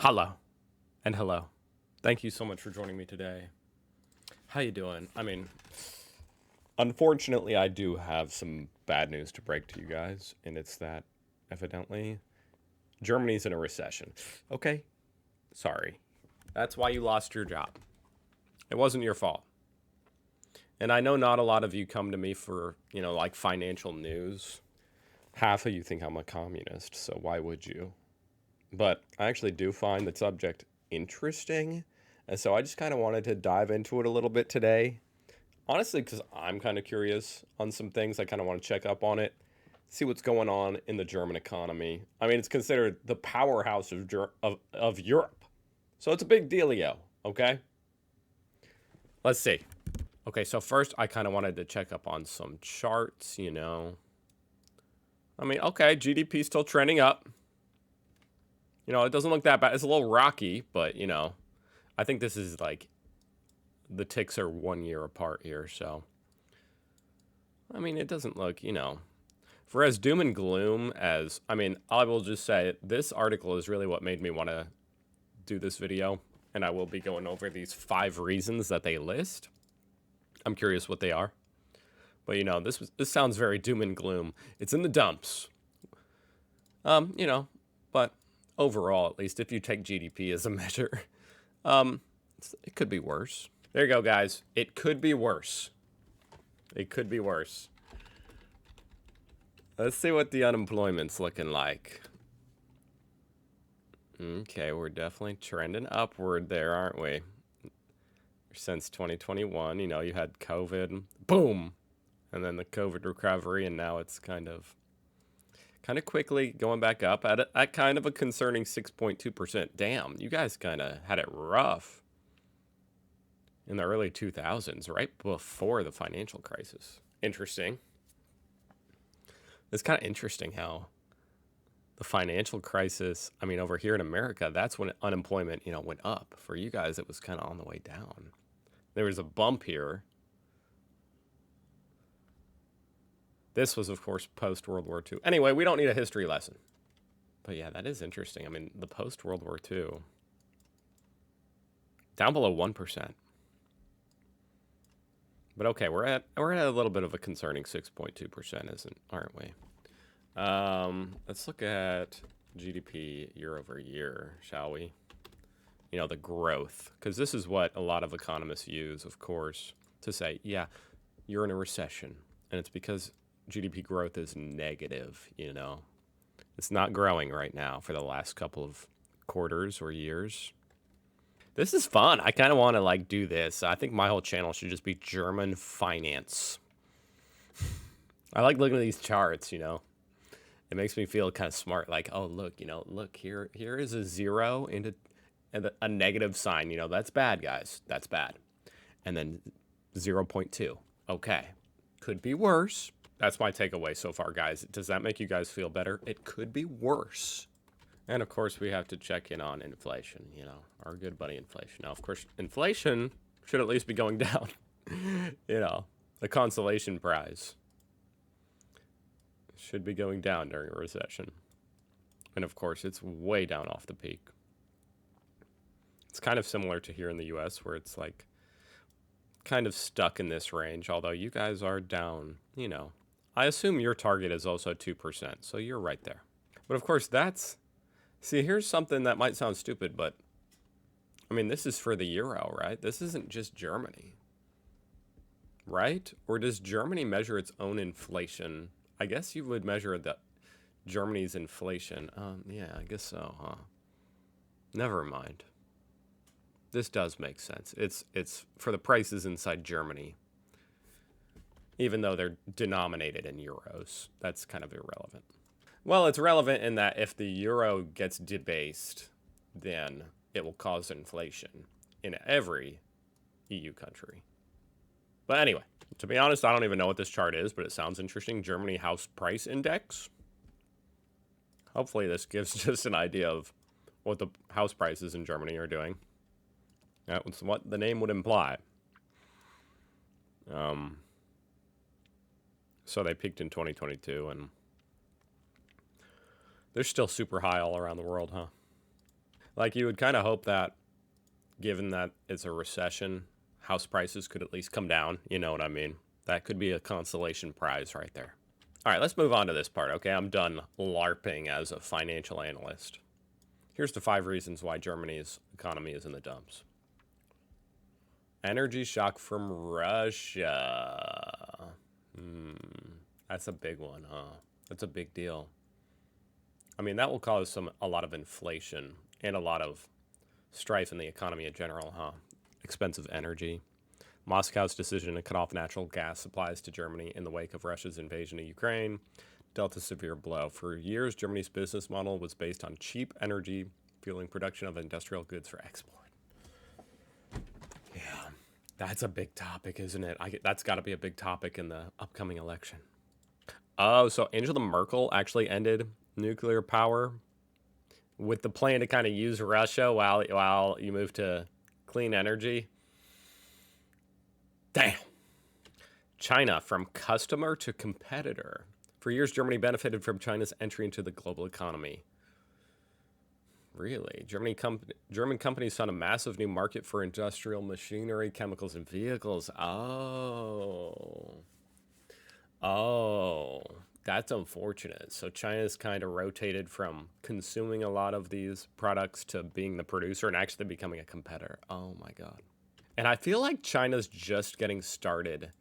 Hello and hello. Thank you so much for joining me today. How you doing? Unfortunately, I do have some bad news to break to you guys, and it's that evidently Germany's in a recession. Okay, sorry. That's why you lost your job. It wasn't your fault. And I know not a lot of you come to me for, like financial news. Half of you think I'm a communist, so why would you? But I actually do find the subject interesting. And so I just kind of wanted to dive into it a little bit today. Honestly, because I'm kind of curious on some things. I kind of want to check up on it, see what's going on in the German economy. It's considered the powerhouse of Europe. So it's a big dealio, okay? Let's see. Okay, so first I kind of wanted to check up on some charts. Okay, GDP still trending up. It doesn't look that bad. It's a little rocky, but, I think this is like the ticks are 1 year apart here. So, it doesn't look, for as doom and gloom as, I will just say this article is really what made me want to do this video. And I will be going over these 5 reasons that they list. I'm curious what they are. But, this sounds very doom and gloom. It's in the dumps. But overall, at least, if you take GDP as a measure, it could be worse. There you go, guys. It could be worse. It could be worse. Let's see what the unemployment's looking like. Okay, we're definitely trending upward there, aren't we? Since 2021, you had COVID, boom, and then the COVID recovery, and now it's kind of quickly going back up at kind of a concerning 6.2%. Damn, you guys kind of had it rough in the early 2000s, right before the financial crisis. Interesting. It's kind of interesting how the financial crisis, over here in America, that's when unemployment, went up. For you guys, it was kind of on the way down. There was a bump here. This was, of course, post-World War II. Anyway, we don't need a history lesson. But yeah, that is interesting. The post-World War II, down below 1%. But okay, we're at a little bit of a concerning 6.2%, aren't we? Let's look at GDP year over year, shall we? The growth, because this is what a lot of economists use, of course, to say, yeah, you're in a recession, and it's because GDP growth is negative. It's not growing right now for the last couple of quarters or years. This is fun. I kind of want to do this. I think my whole channel should just be German finance. I like looking at these charts, It makes me feel kind of smart. Like, oh, look, look, here is a zero and a negative sign. That's bad, guys. That's bad. And then 0.2. Okay. Could be worse. That's my takeaway so far, guys. Does that make you guys feel better? It could be worse. And, of course, we have to check in on inflation, our good buddy inflation. Now, of course, inflation should at least be going down. The consolation prize should be going down during a recession. And, of course, it's way down off the peak. It's kind of similar to here in the U.S. where it's kind of stuck in this range, although you guys are down, I assume your target is also 2%, so you're right there. But, of course, see, here's something that might sound stupid, but, this is for the euro, right? This isn't just Germany, right? Or does Germany measure its own inflation? I guess you would measure Germany's inflation. Yeah, I guess so, huh? Never mind. This does make sense. It's for the prices inside Germany, even though they're denominated in euros. That's kind of irrelevant. Well, it's relevant in that if the euro gets debased, then it will cause inflation in every EU country. But anyway, to be honest, I don't even know what this chart is, but it sounds interesting. Germany House Price Index. Hopefully this gives just an idea of what the house prices in Germany are doing. That's what the name would imply. So they peaked in 2022, and they're still super high all around the world, huh? Like, you would kind of hope that, given that it's a recession, house prices could at least come down. You know what I mean? That could be a consolation prize right there. All right, let's move on to this part, okay? I'm done LARPing as a financial analyst. Here's the 5 reasons why Germany's economy is in the dumps. Energy shock from Russia. That's a big one, huh? That's a big deal. I mean, that will cause a lot of inflation and a lot of strife in the economy in general, huh? Expensive energy. Moscow's decision to cut off natural gas supplies to Germany in the wake of Russia's invasion of Ukraine dealt a severe blow. For years, Germany's business model was based on cheap energy, fueling production of industrial goods for export. Yeah, that's a big topic, isn't it? That's got to be a big topic in the upcoming election. Oh, so Angela Merkel actually ended nuclear power with the plan to kind of use Russia while you move to clean energy. Damn. China, from customer to competitor. For years, Germany benefited from China's entry into the global economy. Really? German companies found a massive new market for industrial machinery, chemicals, and vehicles. Oh, that's unfortunate. So China's kind of rotated from consuming a lot of these products to being the producer and actually becoming a competitor. Oh my God. And I feel like China's just getting started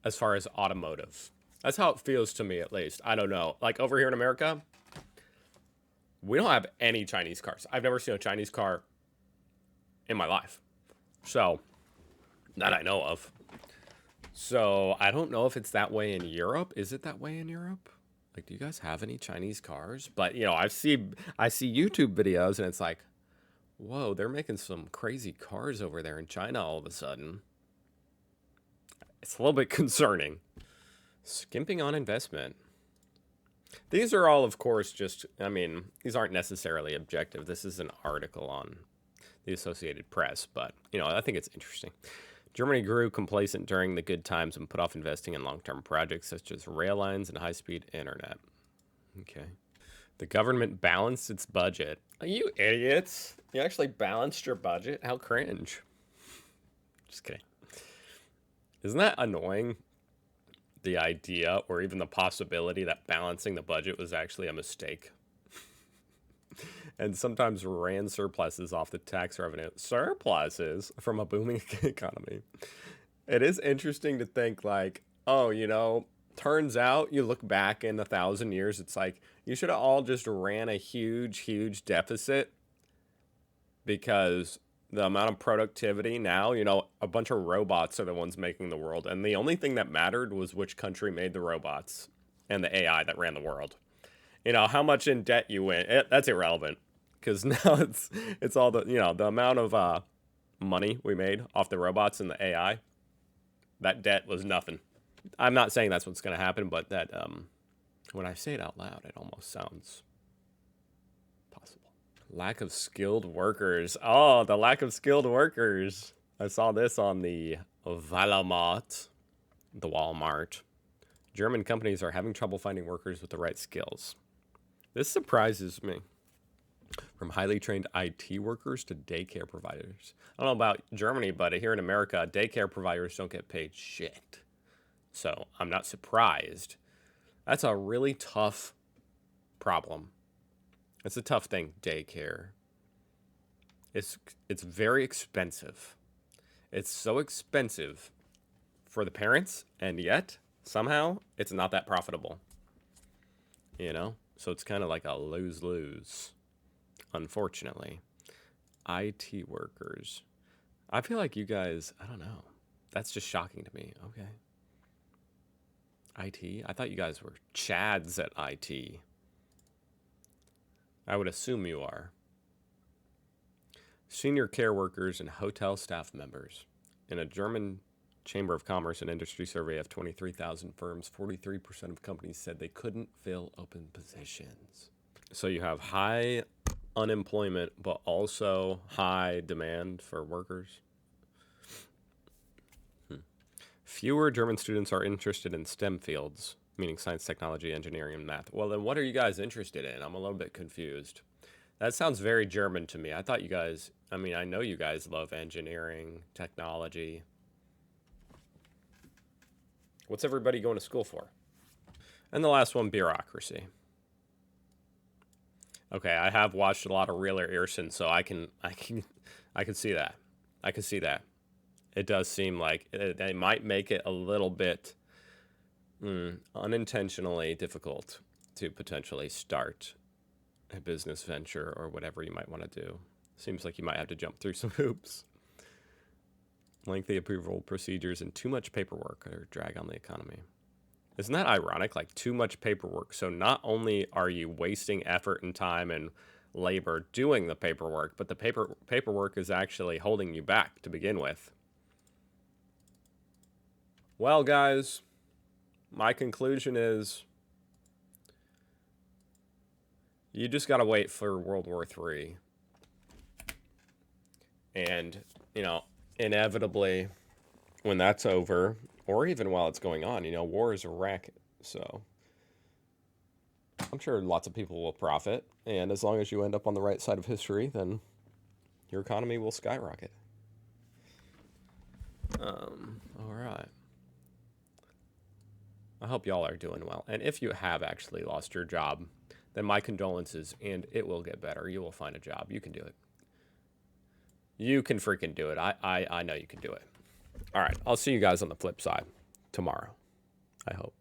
as far as automotive. That's how it feels to me, at least. I don't know. Like, over here in America, we don't have any Chinese cars. I've never seen a Chinese car in my life. So, that I know of. So, I don't know if it's that way in Europe. Is it that way in Europe? Like, do you guys have any Chinese cars? But, you know, I see YouTube videos, and it's like, whoa, they're making some crazy cars over there in China all of a sudden. It's a little bit concerning. Skimping on investment. These are all, of course, just, I mean, these aren't necessarily objective. This is an article on the Associated Press, but, you know, I think it's interesting. Germany grew complacent during the good times and put off investing in long-term projects such as rail lines and high-speed internet. Okay. The government balanced its budget. Are you idiots? You actually balanced your budget? How cringe. Just kidding. Isn't that annoying? The idea or even the possibility that balancing the budget was actually a mistake. And sometimes ran surpluses off the tax revenue. Surpluses from a booming economy. It is interesting to think like, oh, you know, turns out you look back in 1,000 years, it's like you should have all just ran a huge deficit because the amount of productivity now, you know, a bunch of robots are the ones making the world. And the only thing that mattered was which country made the robots and the AI that ran the world. You know, how much in debt you went, that's irrelevant. Because now it's all the, you know, the amount of money we made off the robots and the AI, that debt was nothing. I'm not saying that's what's going to happen, but that when I say it out loud, it almost sounds possible. Lack of skilled workers. Oh, the lack of skilled workers. I saw this on the Walmart. German companies are having trouble finding workers with the right skills. This surprises me. From highly trained IT workers to daycare providers. I don't know about Germany, but here in America, daycare providers don't get paid shit. So I'm not surprised. That's a really tough problem. It's a tough thing, daycare. It's very expensive. It's so expensive for the parents, and yet somehow it's not that profitable. You know? So it's kind of like a lose-lose. Unfortunately. IT workers. I feel like you guys, I don't know. That's just shocking to me. Okay. IT? I thought you guys were chads at IT. I would assume you are. Senior care workers and hotel staff members. In a German Chamber of Commerce and Industry survey of 23,000 firms, 43% of companies said they couldn't fill open positions. So you have high unemployment, but also high demand for workers. Fewer German students are interested in STEM fields, meaning science, technology, engineering, and math. Well, then what are you guys interested in? I'm a little bit confused. That sounds very German to me. I thought you guys, I mean, I know you guys love engineering, technology. What's everybody going to school for? And the last one, bureaucracy. Okay, I have watched a lot of Real Earson, so I can see that. I can see that. It does seem like they might make it a little bit unintentionally difficult to potentially start a business venture or whatever you might want to do. Seems like you might have to jump through some hoops. Lengthy approval procedures and too much paperwork or drag on the economy. Isn't that ironic? Like too much paperwork. So not only are you wasting effort and time and labor doing the paperwork, but the paperwork is actually holding you back to begin with. Well, guys, my conclusion is you just got to wait for World War III. And, you know, inevitably, when that's over, or even while it's going on, you know, war is a racket. So I'm sure lots of people will profit. And as long as you end up on the right side of history, then your economy will skyrocket. All right. I hope y'all are doing well. And if you have actually lost your job, then my condolences, and it will get better. You will find a job. You can do it. You can freaking do it. I know you can do it. All right. I'll see you guys on the flip side tomorrow, I hope.